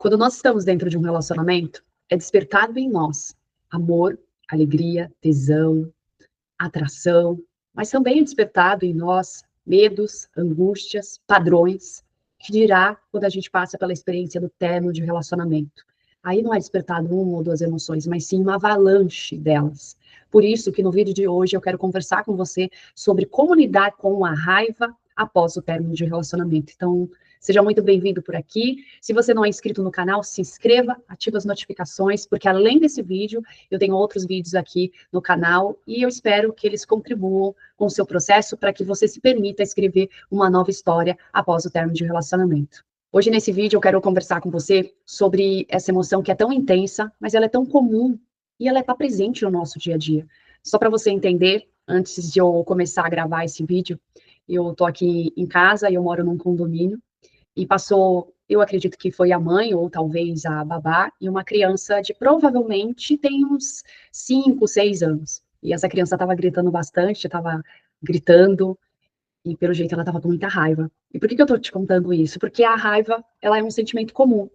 Quando nós estamos dentro de um relacionamento, é despertado em nós amor, alegria, tesão, atração, mas também é despertado em nós medos, angústias, padrões, que dirá quando a gente passa pela experiência do término de relacionamento. Aí não é despertado uma ou duas emoções, mas sim uma avalanche delas. Por isso que no vídeo de hoje eu quero conversar com você sobre como lidar com a raiva após o término de relacionamento. Então, seja muito bem-vindo por aqui. Se você não é inscrito no canal, se inscreva, ative as notificações, porque além desse vídeo, eu tenho outros vídeos aqui no canal e eu espero que eles contribuam com o seu processo para que você se permita escrever uma nova história após o término de relacionamento. Hoje, nesse vídeo, eu quero conversar com você sobre essa emoção que é tão intensa, mas ela é tão comum e ela está presente no nosso dia a dia. Só para você entender, antes de eu começar a gravar esse vídeo, eu estou aqui em casa e eu moro num condomínio e passou, eu acredito que foi a mãe ou talvez a babá e uma criança de provavelmente tem uns 5, 6 anos. E essa criança estava gritando bastante, estava gritando, e pelo jeito ela estava com muita raiva. E por que eu estou te contando isso? Porque a raiva, ela é um sentimento comum,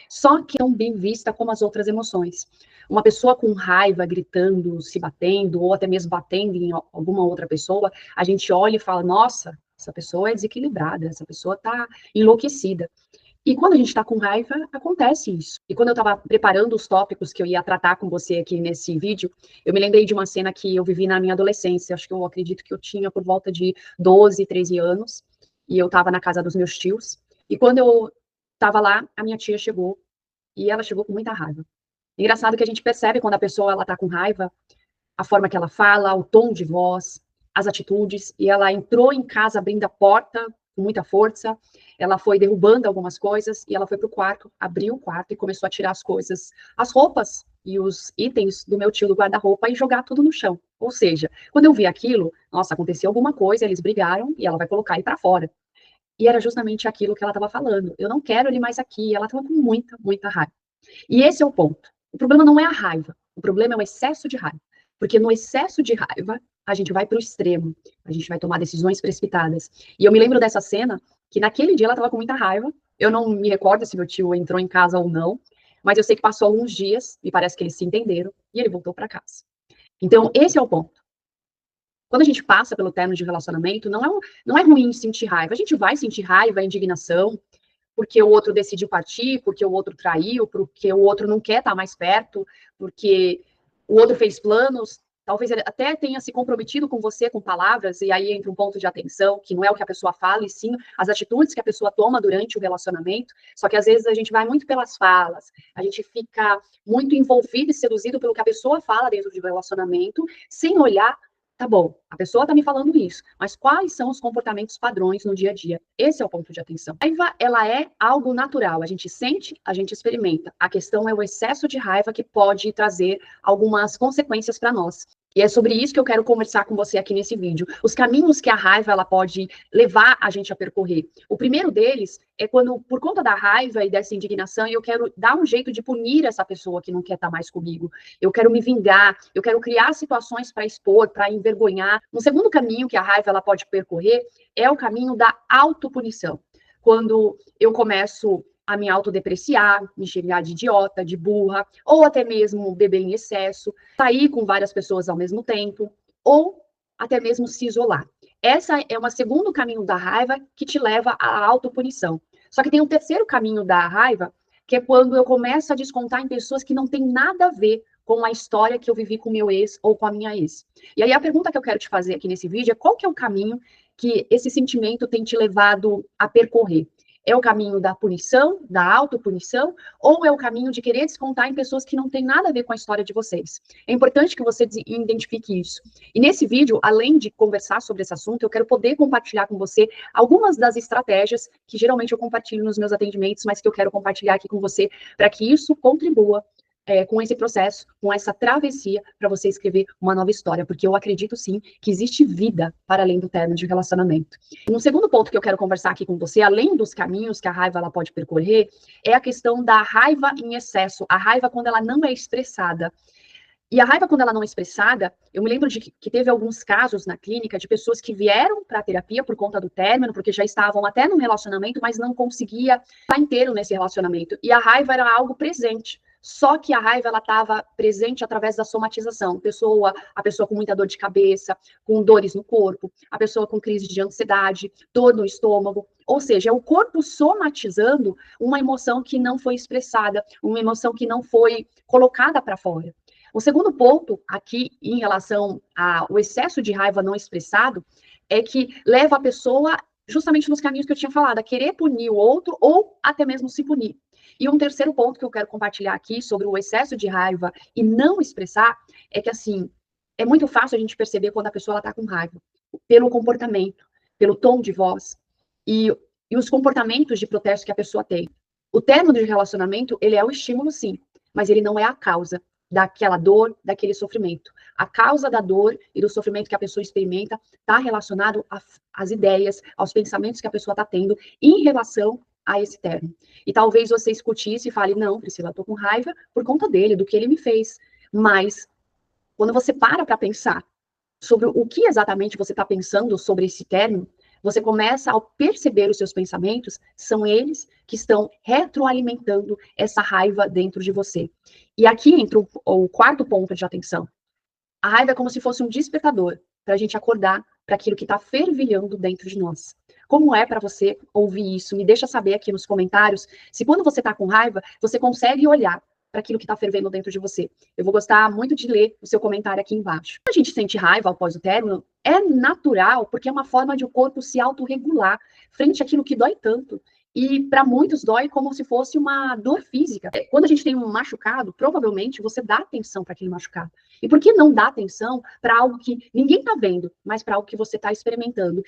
só que não bem vista como as outras emoções. Uma pessoa com raiva, gritando, se batendo, ou até mesmo batendo em alguma outra pessoa, a gente olha e fala, nossa, essa pessoa é desequilibrada, essa pessoa está enlouquecida. E quando a gente está com raiva, acontece isso. E quando eu estava preparando os tópicos que eu ia tratar com você aqui nesse vídeo, eu me lembrei de uma cena que eu vivi na minha adolescência. Acho que eu acredito que eu tinha por volta de 12, 13 anos. E eu estava na casa dos meus tios. E quando eu estava lá, a minha tia chegou. E ela chegou com muita raiva. Engraçado que a gente percebe quando a pessoa ela está com raiva, a forma que ela fala, o tom de voz, as atitudes, e ela entrou em casa abrindo a porta com muita força, ela foi derrubando algumas coisas, e ela foi para o quarto, abriu o quarto e começou a tirar as coisas, as roupas e os itens do meu tio do guarda-roupa e jogar tudo no chão. Ou seja, quando eu vi aquilo, nossa, aconteceu alguma coisa, eles brigaram e ela vai colocar ele para fora. E era justamente aquilo que ela estava falando. Eu não quero ele mais aqui. Ela estava com muita, muita raiva. E esse é o ponto. O problema não é a raiva, o problema é o excesso de raiva. Porque no excesso de raiva, a gente vai para o extremo, a gente vai tomar decisões precipitadas. E eu me lembro dessa cena, que naquele dia ela estava com muita raiva. Eu não me recordo se meu tio entrou em casa ou não, mas eu sei que passou alguns dias, e parece que eles se entenderam, e ele voltou para casa. Então, esse é o ponto. Quando a gente passa pelo término de relacionamento, não é ruim sentir raiva. A gente vai sentir raiva, indignação, porque o outro decidiu partir, porque o outro traiu, porque o outro não quer estar mais perto, porque o outro fez planos, talvez ele até tenha se comprometido com você com palavras, e aí entra um ponto de atenção, que não é o que a pessoa fala, e sim as atitudes que a pessoa toma durante o relacionamento, só que às vezes a gente vai muito pelas falas, a gente fica muito envolvido e seduzido pelo que a pessoa fala dentro do relacionamento, sem olhar. Tá bom, a pessoa está me falando isso, mas quais são os comportamentos padrões no dia a dia? Esse é o ponto de atenção. A raiva, ela é algo natural, a gente sente, a gente experimenta. A questão é o excesso de raiva que pode trazer algumas consequências para nós. E é sobre isso que eu quero conversar com você aqui nesse vídeo. Os caminhos que a raiva ela pode levar a gente a percorrer. O primeiro deles é quando, por conta da raiva e dessa indignação, eu quero dar um jeito de punir essa pessoa que não quer estar mais comigo. Eu quero me vingar, eu quero criar situações para expor, para envergonhar. Um segundo caminho que a raiva ela pode percorrer é o caminho da autopunição. Quando eu começo a me autodepreciar, me xingar de idiota, de burra, ou até mesmo beber em excesso, sair com várias pessoas ao mesmo tempo, ou até mesmo se isolar. Essa é um segundo caminho da raiva que te leva à autopunição. Só que tem um terceiro caminho da raiva, que é quando eu começo a descontar em pessoas que não têm nada a ver com a história que eu vivi com meu ex ou com a minha ex. E aí a pergunta que eu quero te fazer aqui nesse vídeo é qual que é o caminho que esse sentimento tem te levado a percorrer? É o caminho da punição, da autopunição, ou é o caminho de querer descontar em pessoas que não têm nada a ver com a história de vocês? É importante que você identifique isso. E nesse vídeo, além de conversar sobre esse assunto, eu quero poder compartilhar com você algumas das estratégias que geralmente eu compartilho nos meus atendimentos, mas que eu quero compartilhar aqui com você para que isso contribua com esse processo, com essa travessia, para você escrever uma nova história, porque eu acredito sim que existe vida para além do término de relacionamento. Um segundo ponto que eu quero conversar aqui com você, além dos caminhos que a raiva ela pode percorrer, é a questão da raiva em excesso, a raiva quando ela não é expressada. E a raiva, quando ela não é expressada, eu me lembro de que teve alguns casos na clínica de pessoas que vieram para a terapia por conta do término, porque já estavam até no relacionamento, mas não conseguia estar inteiro nesse relacionamento. E a raiva era algo presente. Só que a raiva ela estava presente através da somatização. A pessoa com muita dor de cabeça, com dores no corpo, a pessoa com crise de ansiedade, dor no estômago. Ou seja, é o corpo somatizando uma emoção que não foi expressada, uma emoção que não foi colocada para fora. O segundo ponto aqui, em relação ao excesso de raiva não expressado, é que leva a pessoa justamente nos caminhos que eu tinha falado, a querer punir o outro ou até mesmo se punir. E um terceiro ponto que eu quero compartilhar aqui sobre o excesso de raiva e não expressar é que, assim, é muito fácil a gente perceber quando a pessoa está com raiva, pelo comportamento, pelo tom de voz e os comportamentos de protesto que a pessoa tem. O término de relacionamento, ele é o estímulo, sim, mas ele não é a causa daquela dor, daquele sofrimento. A causa da dor e do sofrimento que a pessoa experimenta está relacionado às ideias, aos pensamentos que a pessoa está tendo em relação a esse término. E talvez você escute isso e fale, não, Priscila, eu estou com raiva por conta dele, do que ele me fez. Mas, quando você para pensar sobre o que exatamente você está pensando sobre esse término, você começa a perceber os seus pensamentos, são eles que estão retroalimentando essa raiva dentro de você. E aqui entra o quarto ponto de atenção. A raiva é como se fosse um despertador para a gente acordar para aquilo que está fervilhando dentro de nós. Como é para você ouvir isso? Me deixa saber aqui nos comentários se quando você está com raiva, você consegue olhar para aquilo que está fervendo dentro de você. Eu vou gostar muito de ler o seu comentário aqui embaixo. Quando a gente sente raiva após o término, é natural, porque é uma forma de o corpo se autorregular frente àquilo que dói tanto. E para muitos dói como se fosse uma dor física. Quando a gente tem um machucado, provavelmente você dá atenção para aquele machucado. E por que não dar atenção para algo que ninguém está vendo, mas para algo que você está experimentando?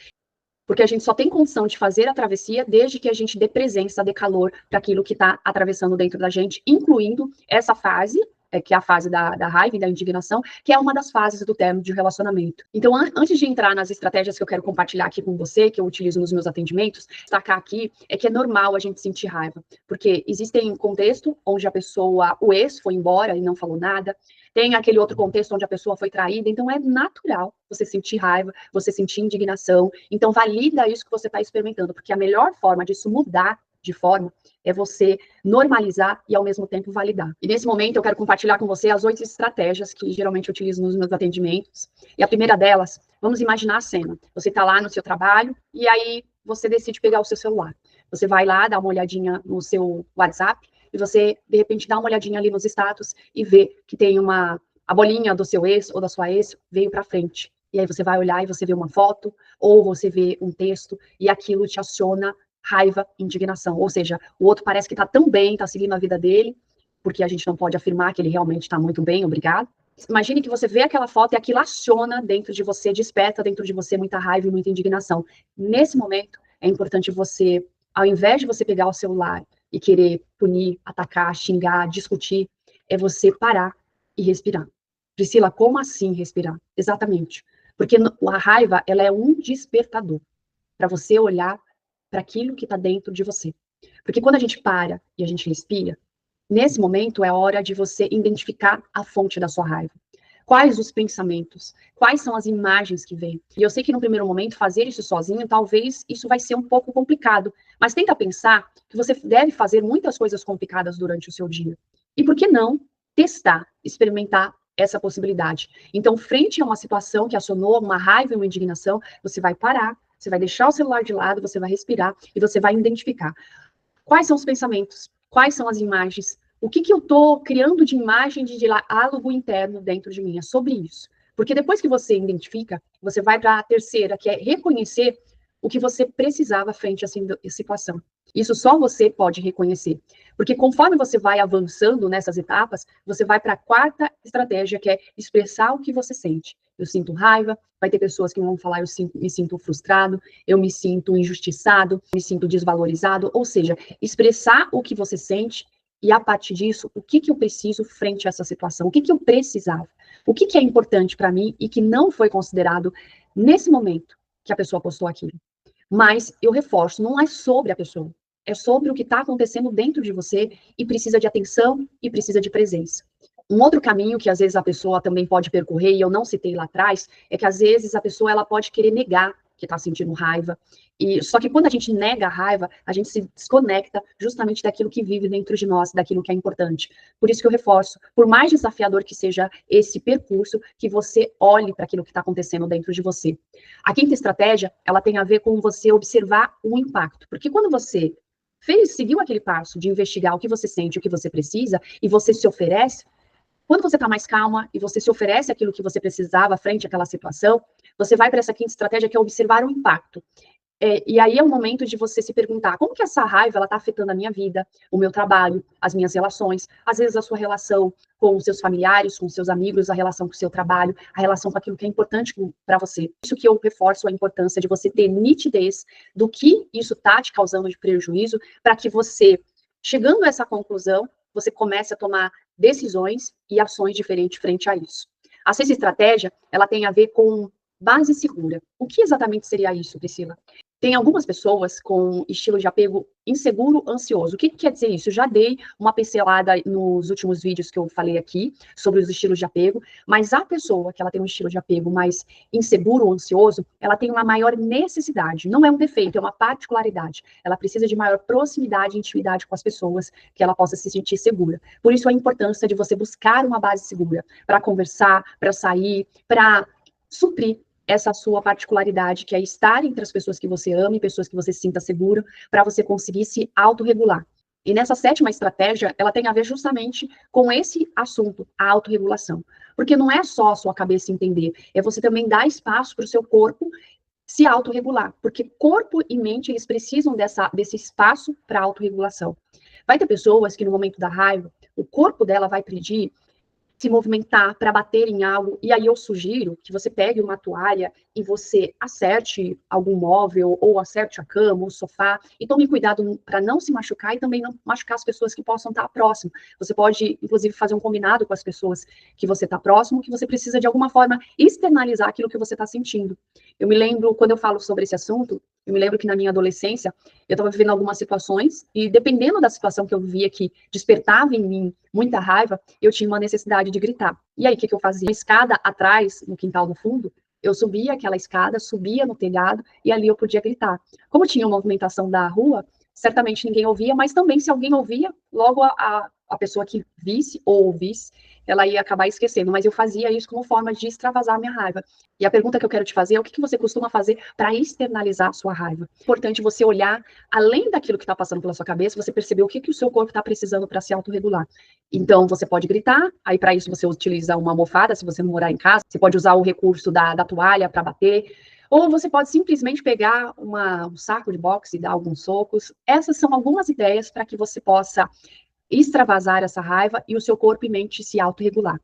Porque a gente só tem condição de fazer a travessia desde que a gente dê presença, dê calor para aquilo que está atravessando dentro da gente, incluindo essa fase, que é a fase da raiva e da indignação, que é uma das fases do término de relacionamento. Então, antes de entrar nas estratégias que eu quero compartilhar aqui com você, que eu utilizo nos meus atendimentos, destacar aqui é que é normal a gente sentir raiva, porque existem contextos onde a pessoa, o ex foi embora e não falou nada, tem aquele outro contexto onde a pessoa foi traída, então é natural você sentir raiva, você sentir indignação, então valida isso que você está experimentando, porque a melhor forma disso mudar de forma é você normalizar e ao mesmo tempo validar. E nesse momento eu quero compartilhar com você as 8 estratégias que geralmente eu utilizo nos meus atendimentos. E a primeira delas, vamos imaginar a cena. Você está lá no seu trabalho e aí você decide pegar o seu celular. Você vai lá, dá uma olhadinha no seu WhatsApp e você, de repente, dá uma olhadinha ali nos status e vê que tem a bolinha do seu ex ou da sua ex veio para frente. E aí você vai olhar e você vê uma foto ou você vê um texto e aquilo te aciona raiva, indignação. Ou seja, o outro parece que está tão bem, está seguindo a vida dele, porque a gente não pode afirmar que ele realmente está muito bem, obrigado. Imagine que você vê aquela foto e aquilo aciona dentro de você, desperta dentro de você muita raiva e muita indignação. Nesse momento, é importante você, ao invés de você pegar o celular e querer punir, atacar, xingar, discutir, é você parar e respirar. Priscila, como assim respirar? Exatamente. Porque a raiva, ela é um despertador para você olhar para aquilo que está dentro de você. Porque quando a gente para e a gente respira, nesse momento é a hora de você identificar a fonte da sua raiva. Quais os pensamentos? Quais são as imagens que vêm? E eu sei que no primeiro momento fazer isso sozinho, talvez isso vai ser um pouco complicado, mas tenta pensar que você deve fazer muitas coisas complicadas durante o seu dia. E por que não testar, experimentar essa possibilidade? Então, frente a uma situação que acionou uma raiva e uma indignação, você vai parar, você vai deixar o celular de lado, você vai respirar e você vai identificar quais são os pensamentos, quais são as imagens, o que eu estou criando de imagem de diálogo interno dentro de mim, é sobre isso. Porque depois que você identifica, você vai para a terceira, que é reconhecer o que você precisava frente a essa situação. Isso só você pode reconhecer. Porque conforme você vai avançando nessas etapas, você vai para a quarta estratégia, que é expressar o que você sente. Eu sinto raiva, vai ter pessoas que vão falar, me sinto frustrado, eu me sinto injustiçado, me sinto desvalorizado, ou seja, expressar o que você sente e, a partir disso, o que eu preciso frente a essa situação, o que eu precisava, o que é importante para mim e que não foi considerado nesse momento que a pessoa postou aquilo. Mas, eu reforço, não é sobre a pessoa, é sobre o que está acontecendo dentro de você e precisa de atenção e precisa de presença. Um outro caminho que às vezes a pessoa também pode percorrer, e eu não citei lá atrás, é que às vezes a pessoa ela pode querer negar que está sentindo raiva. E só que quando a gente nega a raiva, a gente se desconecta justamente daquilo que vive dentro de nós, daquilo que é importante. Por isso que eu reforço, por mais desafiador que seja esse percurso, que você olhe para aquilo que está acontecendo dentro de você. A quinta estratégia, ela tem a ver com você observar o impacto. Porque quando você seguiu aquele passo de investigar o que você sente, o que você precisa, e você se oferece, quando você está mais calma e você se oferece aquilo que você precisava frente àquela situação, você vai para essa quinta estratégia, que é observar o impacto. E aí é o momento de você se perguntar, como que essa raiva está afetando a minha vida, o meu trabalho, as minhas relações, às vezes a sua relação com os seus familiares, com os seus amigos, a relação com o seu trabalho, a relação com aquilo que é importante para você. Isso que eu reforço a importância de você ter nitidez do que isso está te causando de prejuízo, para que você, chegando a essa conclusão, você comece a tomar decisões e ações diferentes frente a isso. A sexta estratégia, ela tem a ver com base segura. O que exatamente seria isso, Priscila? Tem algumas pessoas com estilo de apego inseguro, ansioso. O que quer dizer isso? Eu já dei uma pincelada nos últimos vídeos que eu falei aqui sobre os estilos de apego, mas a pessoa que ela tem um estilo de apego mais inseguro ou ansioso, ela tem uma maior necessidade. Não é um defeito, é uma particularidade. Ela precisa de maior proximidade e intimidade com as pessoas, que ela possa se sentir segura. Por isso a importância de você buscar uma base segura para conversar, para sair, para suprir essa sua particularidade, que é estar entre as pessoas que você ama e pessoas que você se sinta seguro, para você conseguir se autorregular. E nessa sétima estratégia, ela tem a ver justamente com esse assunto, a autorregulação. Porque não é só a sua cabeça entender, é você também dar espaço para o seu corpo se autorregular. Porque corpo e mente, eles precisam desse espaço para autorregulação. Vai ter pessoas que no momento da raiva, o corpo dela vai pedir se movimentar para bater em algo, e aí eu sugiro que você pegue uma toalha e você acerte algum móvel, ou acerte a cama, o sofá, e tome cuidado para não se machucar e também não machucar as pessoas que possam estar próximo. Você pode, inclusive, fazer um combinado com as pessoas que você está próximo, que você precisa, de alguma forma, externalizar aquilo que você está sentindo. Eu me lembro, quando eu falo sobre esse assunto, eu me lembro que na minha adolescência, eu estava vivendo algumas situações, e dependendo da situação que eu vivia que despertava em mim muita raiva, eu tinha uma necessidade de gritar. E aí, o que eu fazia? Uma escada atrás, no quintal do fundo, eu subia aquela escada, subia no telhado, e ali eu podia gritar. Como tinha uma movimentação da rua, certamente ninguém ouvia, mas também, se alguém ouvia, logo a pessoa que visse ou ouvisse, ela ia acabar esquecendo. Mas eu fazia isso como forma de extravasar a minha raiva. E a pergunta que eu quero te fazer é: o que você costuma fazer para externalizar a sua raiva? É importante você olhar, além daquilo que está passando pela sua cabeça, você perceber o que o seu corpo está precisando para se autorregular. Então, você pode gritar, aí para isso você utiliza uma almofada, se você não morar em casa, você pode usar o recurso da toalha para bater, ou você pode simplesmente pegar um saco de boxe e dar alguns socos. Essas são algumas ideias para que você possa extravasar essa raiva e o seu corpo e mente se autorregular.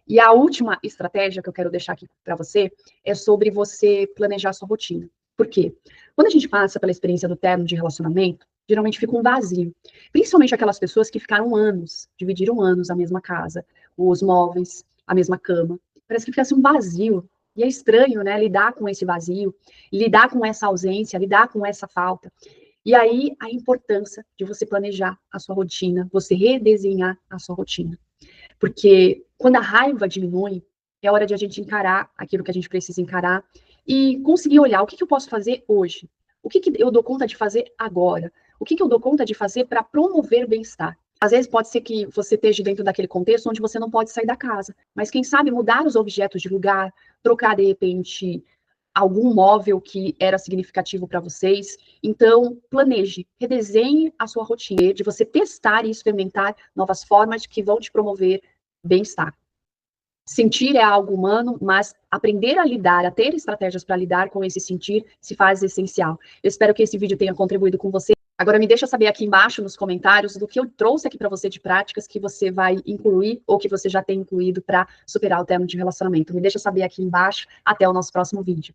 E a última estratégia que eu quero deixar aqui para você é sobre você planejar sua rotina. Por quê? Quando a gente passa pela experiência do término de relacionamento, geralmente fica um vazio. Principalmente aquelas pessoas que ficaram anos, dividiram anos a mesma casa, os móveis, a mesma cama. Parece que fica assim um vazio. E é estranho, né, lidar com esse vazio, lidar com essa ausência, lidar com essa falta. E aí, a importância de você planejar a sua rotina, você redesenhar a sua rotina. Porque quando a raiva diminui, é hora de a gente encarar aquilo que a gente precisa encarar e conseguir olhar o que eu posso fazer hoje. O que eu dou conta de fazer agora? O que eu dou conta de fazer para promover bem-estar? Às vezes pode ser que você esteja dentro daquele contexto onde você não pode sair da casa, mas quem sabe mudar os objetos de lugar, trocar de repente algum móvel que era significativo para vocês. Então, planeje, redesenhe a sua rotina, de você testar e experimentar novas formas que vão te promover bem-estar. Sentir é algo humano, mas aprender a lidar, a ter estratégias para lidar com esse sentir, se faz essencial. Eu espero que esse vídeo tenha contribuído com você. Agora me deixa saber aqui embaixo nos comentários do que eu trouxe aqui para você de práticas que você vai incluir ou que você já tem incluído para superar o término de relacionamento. Me deixa saber aqui embaixo. Até o nosso próximo vídeo.